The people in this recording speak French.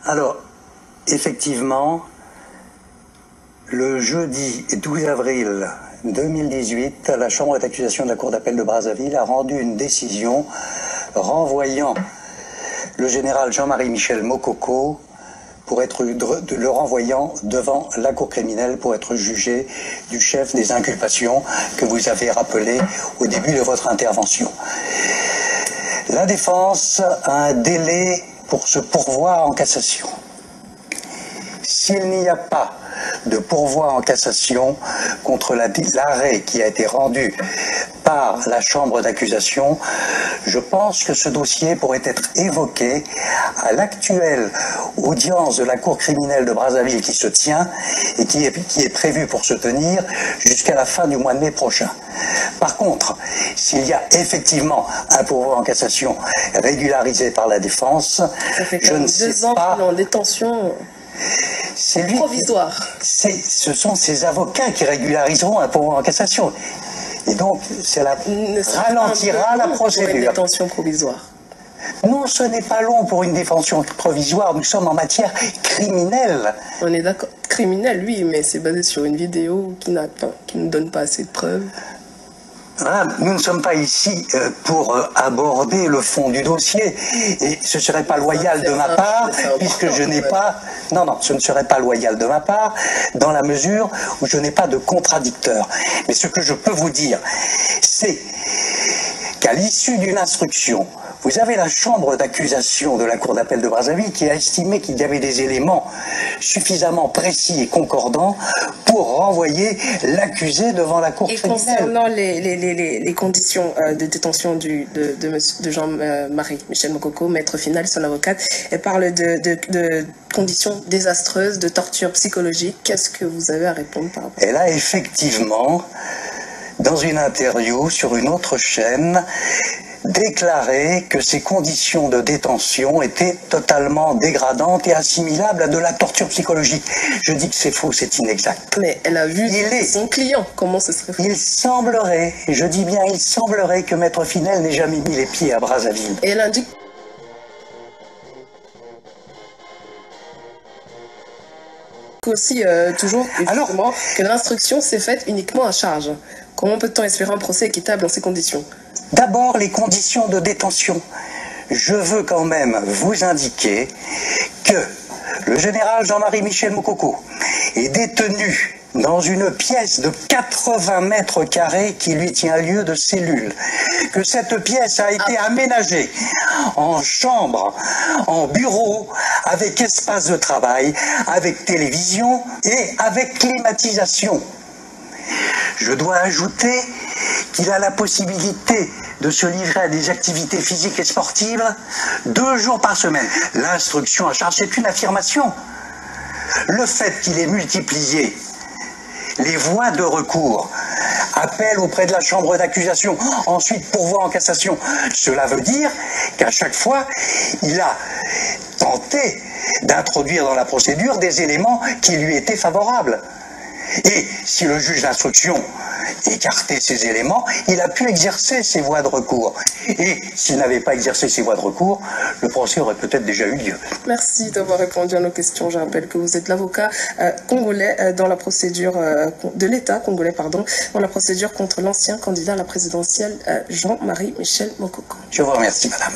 Alors, effectivement, le jeudi 12 avril 2018, la Chambre d'accusation de la Cour d'appel de Brazzaville a rendu une décision renvoyant le général Jean-Marie Michel Mokoko le renvoyant devant la Cour criminelle pour être jugé du chef des inculpations que vous avez rappelé au début de votre intervention. La défense a un délai pour se pourvoir en cassation. S'il n'y a pas de pourvoi en cassation contre l'arrêt qui a été rendu par la chambre d'accusation, je pense que ce dossier pourrait être évoqué à l'actuelle audience de la Cour criminelle de Brazzaville qui se tient et qui est prévue pour se tenir jusqu'à la fin du mois de mai prochain. Par contre, s'il y a effectivement un pourvoi en cassation régularisé par la défense, je ne sais pas... en détention... C'est lui. Provisoire. Ce sont ses avocats qui régulariseront un pourvoi en cassation. Et donc, cela ralentira la procédure. Pour une détention provisoire. Non, ce n'est pas long pour une détention provisoire. Nous sommes en matière criminelle. On est d'accord. Criminel, oui, mais c'est basé sur une vidéo qui ne donne pas assez de preuves. Voilà, nous ne sommes pas ici pour aborder le fond du dossier et ce ne serait pas loyal de ma part puisque je n'ai pas... Non, ce ne serait pas loyal de ma part dans la mesure où je n'ai pas de contradicteur. Mais ce que je peux vous dire, c'est qu'à l'issue d'une instruction, vous avez la chambre d'accusation de la Cour d'appel de Brazzaville qui a estimé qu'il y avait des éléments suffisamment précis et concordants pour renvoyer l'accusé devant la Cour criminelle. Et concernant les conditions de détention de Jean-Marie Michel Mokoko, maître final, son avocate, elle parle de conditions désastreuses, de torture psychologique. Qu'est-ce que vous avez à répondre par rapport à ça? Elle a effectivement, dans une interview sur une autre chaîne, déclaré que ces conditions de détention étaient totalement dégradantes et assimilables à de la torture psychologique. Je dis que c'est faux, c'est inexact. Mais elle a vu son client, comment ce serait fait? Il semblerait, et je dis bien il semblerait que Maître Finel n'ait jamais mis les pieds à Brazzaville. Et elle indique aussi, toujours, justement, que l'instruction s'est faite uniquement à charge. Comment peut-on espérer un procès équitable dans ces conditions? D'abord, les conditions de détention. Je veux quand même vous indiquer que le général Jean-Marie Michel Mokoko est détenu dans une pièce de 80 mètres carrés qui lui tient lieu de cellule. Que cette pièce a été aménagée en chambre, en bureau, avec espace de travail, avec télévision et avec climatisation. Je dois ajouter qu'il a la possibilité de se livrer à des activités physiques et sportives 2 jours par semaine. L'instruction à charge, c'est une affirmation. Le fait qu'il ait multiplié les voies de recours, appel auprès de la chambre d'accusation, ensuite pourvoi en cassation, cela veut dire qu'à chaque fois, il a tenté d'introduire dans la procédure des éléments qui lui étaient favorables. Et si le juge d'instruction écartait ces éléments, il a pu exercer ses voies de recours. Et s'il n'avait pas exercé ses voies de recours, le procès aurait peut-être déjà eu lieu. Merci d'avoir répondu à nos questions. Je rappelle que vous êtes l'avocat congolais dans la procédure de l'État congolais, dans la procédure contre l'ancien candidat à la présidentielle Jean-Marie Michel Mokoko. Je vous remercie, madame.